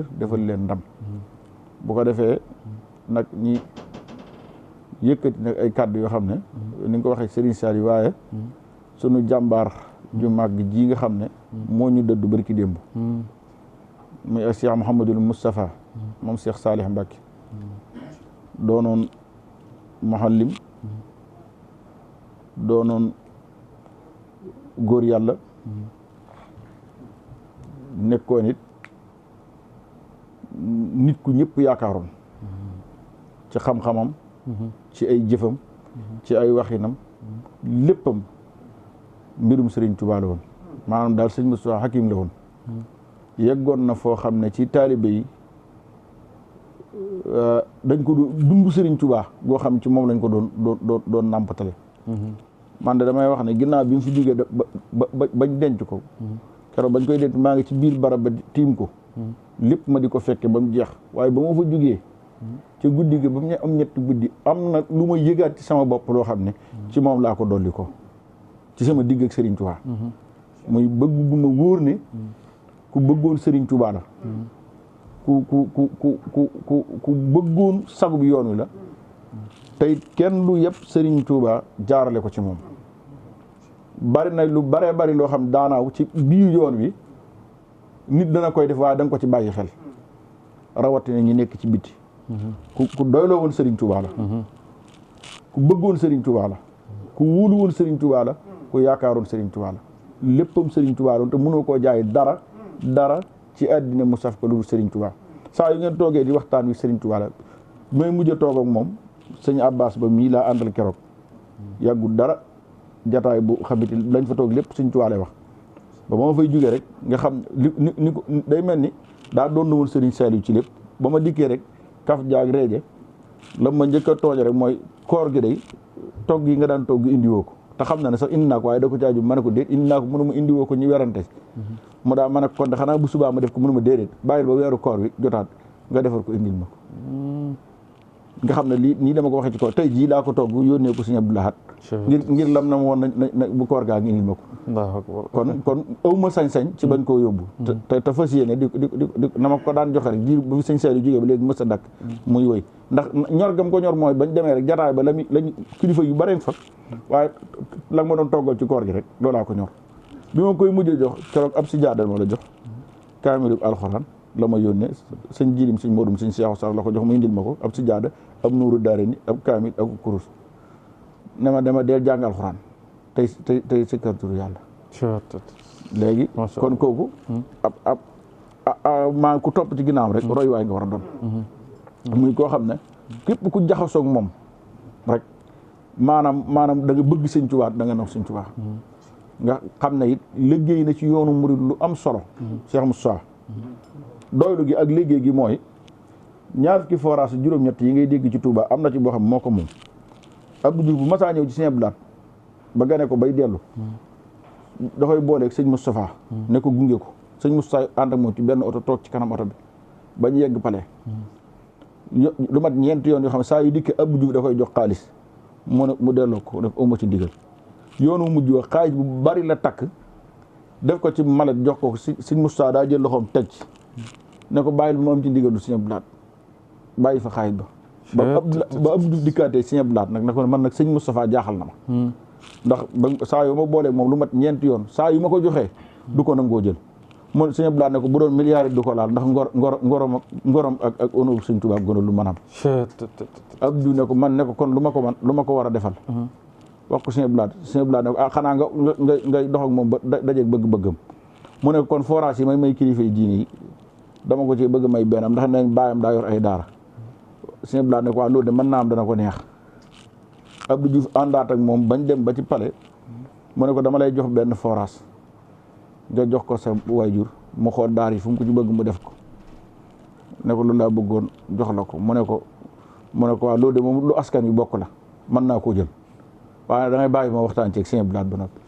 defal leen ndam bu ko defee nag ñi yëkkati nag ay kàddu yoo xam ne ni nga ko waxee Serigne Saliou waaye sunu jàmbaar ju màgg ji nga xam ne moo ñu dëddu barki démb muy ak Cheikh Mouhamadul Moustapha moom Cheikh Salih Mbacké doonoon muhallim doonoon góor yàlla nekkoon it nit ku ñëpp yaakaaroon ci xam-xamam ci ay jëfam ci ay waxinam léppam mbirum Serigne Touba la woon maanaam daal sëñ Moustapha Hakim la woon yeggoon na foo xam ne ci taalibe yi dañ ko dund Serigne Touba goo xam ci moom lañ ko doon nàmpatale man de damay wax ne ginnaaw bi mu fi jógee bañ denc ko keroog bañ koy denc maa ngi ci biir barab ba tiim ko lépp ma di ko fekke ba mu jeex waaye ba ma fa jógee ci guddi gi ba mu am ñetti guddi am na lu ma yëgaat ci sama bopp loo xam ne ci moom laa ko dolli ko ci sama digg ak Serigne Touba muy bëgg gu ma wóor ne ku bëggoon Serigne Touba la ku bëggoon sagu bi yoon wi la tey kenn lu yëpp Serigne Touba jaarale ko ci moom bari na lu baree bari loo xam daanaaw ci biir yoon wi nit dana koy def waaye da nga ko ci bàyyi xel rawatina ñi nekk ci biti ku doyloo woon Serigne Touba la ku bëggoon Serigne Touba la ku wóolu woon Serigne Touba la ku yaakaaroon Serigne Touba la léppam Serigne Touba la te mënoo koo jaay dara ci àddina mu saf ko lu Serigne Touba saa yu ngeen toogee di waxtaan wi Serigne Touba la may mujj a toog ak moom sëñ Abbas ba mii laa àndal keroog yàggul dara jataay bu xamiti lañ fa toog lépp Serigne Touba lay wax ba ma fay jógee rek nga xam ni ko day mel ni daa doon na woon Serigne Saliou ci lépp ba ma dikkee rek kaf jaag reeje la ma njëkk a tooñ rek mooy koor gi day togg yi nga daan togg indiwoo ko te xam na ne sax indi naa ko waaye da ko caaju ma ne ko déet indi naa ko mënu ma indiwoo ko ñu werante mu daa ma ne kon de xanaa bu subaa ma def ko mënu ma déedéet bàyyil ba weeru koor wi jotaat nga defar ko indil ma ko nga xam ne lii nii dama ko waxee ci kaw tey jii laa ko togg yónnee ko Sëñ Abdou Lahad ngir lam na ma woon na bu koor gaa ngi indil ma ko kon aw ma sañ-sañ ci bañ koo yóbbu te fas yéene di na ma ko daan joxe rek jiir ba fi Sëñ Saliou jógee ba léegi mës a dakk muy wëy ndax ñor gam ko ñor mooy bañ demee rek jataay ba lañ kilifa yu bare fa waaye la ma doon toggal ci koor gi rek loolaa ko ñor bi ma koy mujjee jox keroog ab si jaadal ma la jox kaamilu alxuraan la ma yónnee sëñ jirim sëñ Modou sëñ Cheikh Sarr la ko jox mu indil ma ko ab si jaada ab nuuru daare ni ab kaamil ak kurus ne ma dama deel jàng alxuraan tey sikkar turu yàlla léegi kon kooku maa ku topp ci ginnaawam rek roy waay nga war a doon muy koo xam ne képp ku jaxasoog moom rek maanaam da nga bëgg Sëñ Tuubaa da nga naw Sëñ Tuubaa nga xam ne it liggéey na ci yoonu murid lu am solo Cheikh Moussa doylu gi ak liggéey gi mooy ñaar fukki forage juróom-ñett yi ngay dégg ci Touba am na ci boo xam moo ko moom Abdou Diouf bu masaa ñëw ci Sëñ Abdou Lahad ba gane ko bay dellu da koy booleeg sëñ Moustapha ne ko gunge ko sëñ Moustapha ànd ak moom ci benn oto toog ci kanam oto bi bañ yegg pale lu mat ñeent yoon yoo xam ne saa yu dikkee Abdou Diouf da koy jox xaalis mu delloo ko def uma ci ndigal yoonu mujj wa xaalis bu bari la takk def ko ci malet jox ko sëñ Moustapha daa jël loxoom teg ci ne ko bàyyil bu ma am ci ndigal du Sëñ Abdou Lahad bàyyi fa xaalis ba Abdou Diouf dikkaatee Sëñ Abdou Lahad nag ne ko man nag sëñ Moustapha jaaxal na ma ndax ba saa yu ma boolee moom lu mat ñeenti yoon saa yu ma ko joxee du ko nangoo jël mu Sëñ Abdou Lahad ne ko bu doon milliard du ko laal ndax ngorom ak honneur Sëñ Tuubaa gënal lu manam Abdou ne ko man ne ko kon lu ma ko war a defal wax ko Sëñ Abdou Lahad Sëñ Abdou Lahad ne ko xanaa ngay dox ak moom ba dajeeg bëgg-bëggam mu ne kon forage yi may kilifa yi diine yi dama ko ci bëgg may benn am ndax nañ bàyyam daa yor ay daara Sëñ Abdou Lahad ne ko waa loolu de mën naa am dana ko neex Abdou Diouf àndaat ak moom bañ dem ba ci palais mu ne ko dama lay jox benn forage nga jox ko sa waajur mu xool daar yi fu mu ko ci bëgg mu def ko ne ko loolu laa bëggoon jox la ko mu ne ko waa loolu de moom lu askan wi bokk la mën naa koo jël waaye da ngay bàyyi ma waxtaan ci ak Sëñ Abdou Lahad ba noppi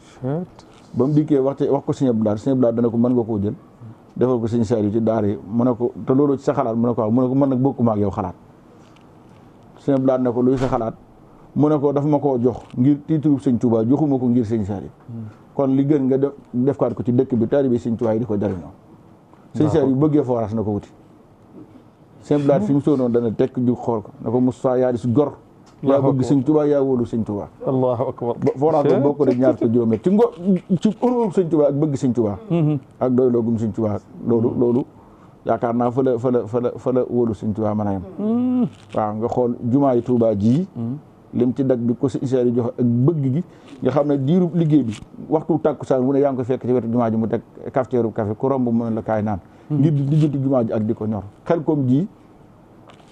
ba mu dikkee wax ko Sëñ Abdou Lahad Sëñ Abdou Lahad dana ko mën nga koo jël defal ko Sëñ Saliou ci daar yi mu ne ko te loolu ci sa xalaat mu ne ko waaw mu ne ko mën nag bokkuma ak yow xalaat Sëñ Abdou Lahad ne ko luy sa xalaat mu ne ko daf ma koo jox ngir tiituru Sëñ Tuubaa joxuma ko ngir Sëñ Saliou kon li gën nga def kaat ko ci dëkk bi taalibe Sëñ Tuubaa yi di ko jariñoo Sëñ Saliou yu bëggee forage na ko wuti sëñ Blaat fi mu soonoon dana tekk ju xool ko na ko Moustapha yaa di si gor yaa bëgg sëñ Tuubaa yaa wóolu sëñ Tuubaa allahu akbar forage boo ko de ñaar ko juróom ci ëllëg sëñ Tuubaa ak bëgg sëñ Tuubaa ak doy loogum sëñ Tuubaa loolu yaakaar naa fa la wóolu sëñ Tuubaa mën a yem waaw nga xool jumaa yi Tuubaa ji lim ci dag bi ko si isaari joxe ak bëgg gi nga xam ne diiru liggéey bi waxtu tàkkusaan mu ne yaa ngi ko fekk ci wetu jumaa ji mu teg cafetière café ku romb mu ne la kaay naan ngir di lijjanti jumaa ji ak di ko ñor xel koom ji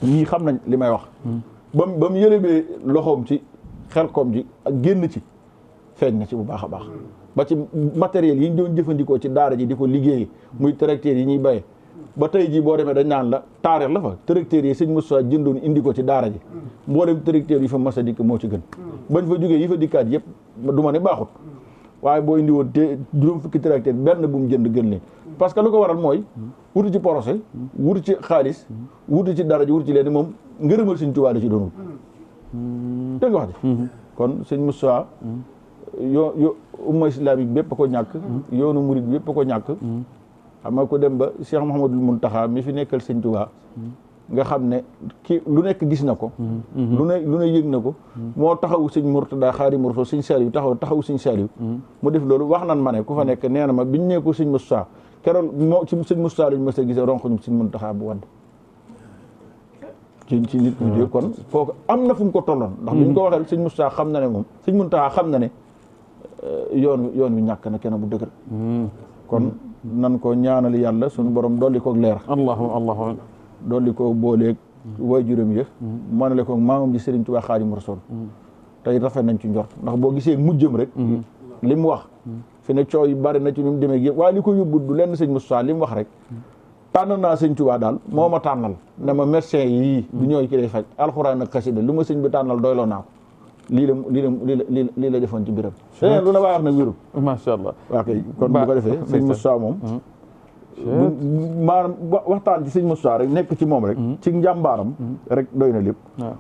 ñii xam nañ li may wax ba mu yëlebee loxoom ci xel koom ji ak génn ci feeñ na ci bu baax a baax ba ci matériel yi ñu doon jëfandikoo ci daara ji di ko liggéey muy tracteurs yi ñuy béye ba tey jii boo demee dañ naan la taarix la fa tracteurs yi sëñ Moussa jëndoon indi ko ci daara ji mboolem tracteurs yi fa mas a dikk moo ci gën bañ fa jógee yi fa dikkaat yëpp du ma ne baaxut waaye boo indi woon te juróom fukki tracteurs benn bu mu jënd gën leen parce que lu ko waral mooy wutu ci procès wutu ci xaalis wutu ci dara ji wutu ci leen moom ngërëmal sëñ Tuubaa da ci doonul dégg nga wax ji kon sëñ Moussa yo umma islamique bépp a ko ñàkk yoonu murid bépp a ko ñàkk xam nga ko dem ba Cheikh Mouhamadul Mountakha mi fi nekkal sëñ Tuubaa nga xam ne kii lu nekk gis na ko lu ne yëg na ko moo taxawu sëñ Mourtada Xaadimu Rasuul sëñ Saliou taxawu sëñ Saliou mu def loolu wax nan ma ne ku fa nekk nee na ma biñ ne ko sëñ Moussa keroog moo ci sëñ Moussa lañ mës a gisee ronkoñu sëñ Mountakha bu wadd ci nit ku jé kon kooku am na fu mu ko tolloon ndax biñ ko waxee sëñ Moussa xam na ne moom sëñ Mountakha xam na ne yoon wi ñàkk na kenn bu dëgër kon nan ko ñaanal yàlla suñu borom dolli ko leer allahu dolli ko booleeg waajuram ya manale ko maamam ji Sëriñ Tuubaa Xaadimu Rasuul tey rafet nañ ci njort ndax boo gisee mujjëm rek li mu wax fi ne coow yi bari na ci ni mu demee yëpp waaye li ko yóbbu du lenn sëñ Moussa li mu wax rek tànn naa sëñ Tuubaa daal moo ma tànnal ne ma médecin yii du ñooy ki lay faj alxuraan ak xasida lu ma sëñ bi tànnal doyloo naa ko lii la defoon ci biram lu na waay wax nag wérul macha allah waa kay kon bu ko defee sëñ Moussa moom maanaam waxtaan ci sëñ Moussa rek nekk ci moom rek ci njàmbaaram rek doy na lépp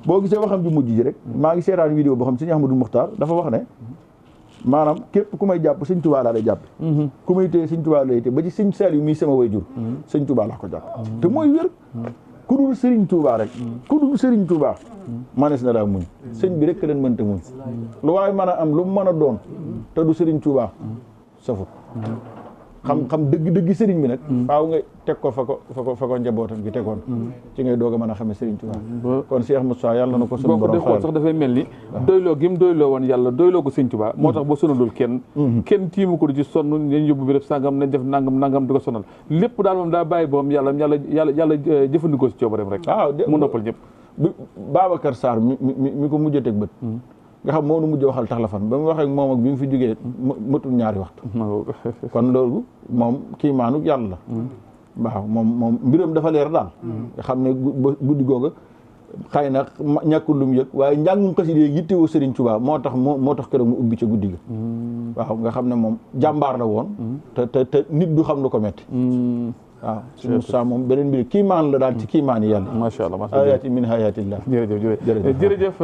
boo gisee waxam ju mujj ji rek maa ngi seetaan vidéo boo xam sëñ Ahmadou Muxtaar dafa wax ne maanaam képp ku may jàpp sëñ Tuubaa laa lay jàpp ku may téye sëñ Tuubaa lay téye ba ci sëñ Saliou mii sama way jur sëñ Tuubaa laa ko jàpp te mooy wér ku dul Sëriñ Tuubaa rek ku dul Sëriñ Tuubaa manees na laa muñ sëñ bi rek leen mënta muñ lu waaye mën a am lu mu mën a doon te du Sëriñ Tuubaa safut xam dëgg sëriñ bi nag faaw nga teg ko fa ko njabootam gi tegoon ci ngay doog a mën a xamee Sëriñ Tuubaa kon Cheikh Moussa yàlla na ko suñu borom xool sax dafay mel ni doyloo gi mu doyloo woon yàlla doyloo ko Sëriñ Tuubaa moo tax ba sonalul kenn tiimu ko di ci sonn nañ yóbbu bi def sàngam nañ def nangam di ko sonal lépp daal moom daa bàyyi boom yàlla jëfandikoo si coobareem rek mu noppal ñëpp Babacar Sarr mi ko mujj a teg bët nga xam moo nu mujj waxal tax la fan ba mu waxee moom ak bi mu fi jógee mëtul ñaari waxtu kon loolu moom kii maanu yàlla la waaw moom mbiram dafa leer daal nga xam ne guddi googa xëy na ñàkkul lu mu yëg waaye njàngum xasida yittewoo Sëriñ Tuubaa moo tax keroog mu ubbi ca guddi ga waaw nga xam ne moom jàmbaar la woon te nit du xam lu ko metti waaw sëñ Moussa moom beneen mbir kiimaan la daal ci kiimaan yi yàlla macha allah ayaati min hayatillah jërëjëf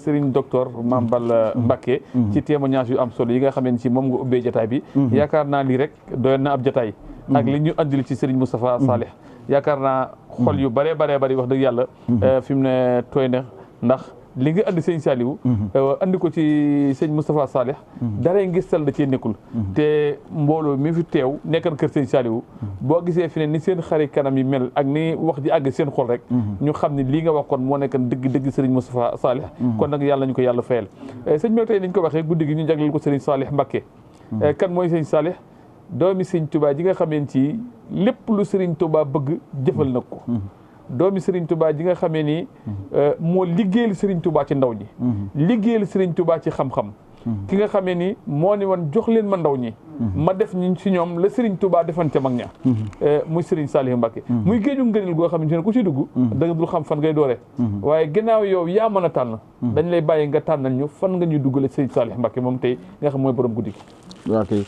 Serigne docteur Mame Balla Mbacké ci témoignage yu am solo yi nga xam ne ci moom nga ubbee jotaay bi yaakaar naa lii rek doyoon na ab jotaay ak li ñu andil ci Serigne Moustapha Salih yaakaar naa xol yu bëree wax dëgg yàlla fi mu ne tooy na ndax li nga andi sëñ Saliou andi ko ci sëñ Moustapha Salih dara ngistal da cee nekkul te mbooloo mi fi teew nekkan kër sëñ Saliou boo gisee fi ne ni seen xari kanam yi mel ak ni wax ji àgg seen xol rek ñu xam ne lii nga wax kon moo nekkan dëgg sëriñ Moustapha Salih kon nag yàlla ñu ko yàlla fayal sëñ bi tey niñ ko waxee guddi gi ñu jagleel ko sëriñ Salih Mbacké kan mooy sëñ Salih doomi sëñ Touba ji nga xameen ci lépp lu sëriñ Touba bëgg jëfal na ko doomi Serigne Touba ji nga xamee ni moo liggéeyal Serigne Touba ci ndaw ñi liggéeyal Serigne Touba ci xam-xam ki nga xamee ni moo ni woon jox leen ma ndaw ñi ma def ñi ci ñoom la Serigne Touba defan ca mag ña muy Serigne Saliou Mbacké muy géeju ngëneel goo xamante ne ku ci dugg da nga dul xam fan ngay dooree waaye gannaaw yow yaa mën a tànn dañ lay bàyyi nga tànnal ñu fan nga ñuy duggale Serigne Saliou Mbacké moom tey nga xam mooy borom guddi gi waaw kay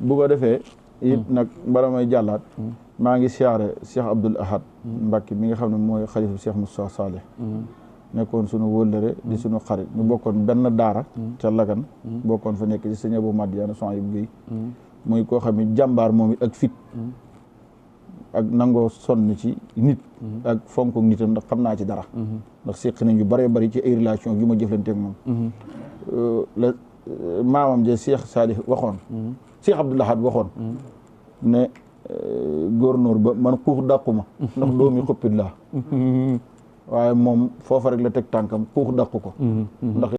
bu ko defee it nag bala may jàllaat maa ngi siyaare Cheikh Abdoul Ahad Mbacké mi nga xam ne mooy xalifa Cheikh Moussa Salih nekkoon sunu wóllëre di sunu xarit ñu bokkoon benn daara ca Lagan bokkoon fa nekk ci sëñ Abou Madiana son yu Guèye muy koo xam ne jàmbaar moom it ak fit ak nangoo sonn ci nit ak fonk nitam ndax xam naa ci dara ndax séq nañ yu bëree bëri ci ay relation yu ma jëflanteeg moom la maamam je Cheikh Salih waxoon Cheikh Abdoul Ahad waxoon ne góornóor ba man xuux dàquma ndax doomi xuppit laa waaye moom foofa rek la teg tànkam xuux dàqu ko ndax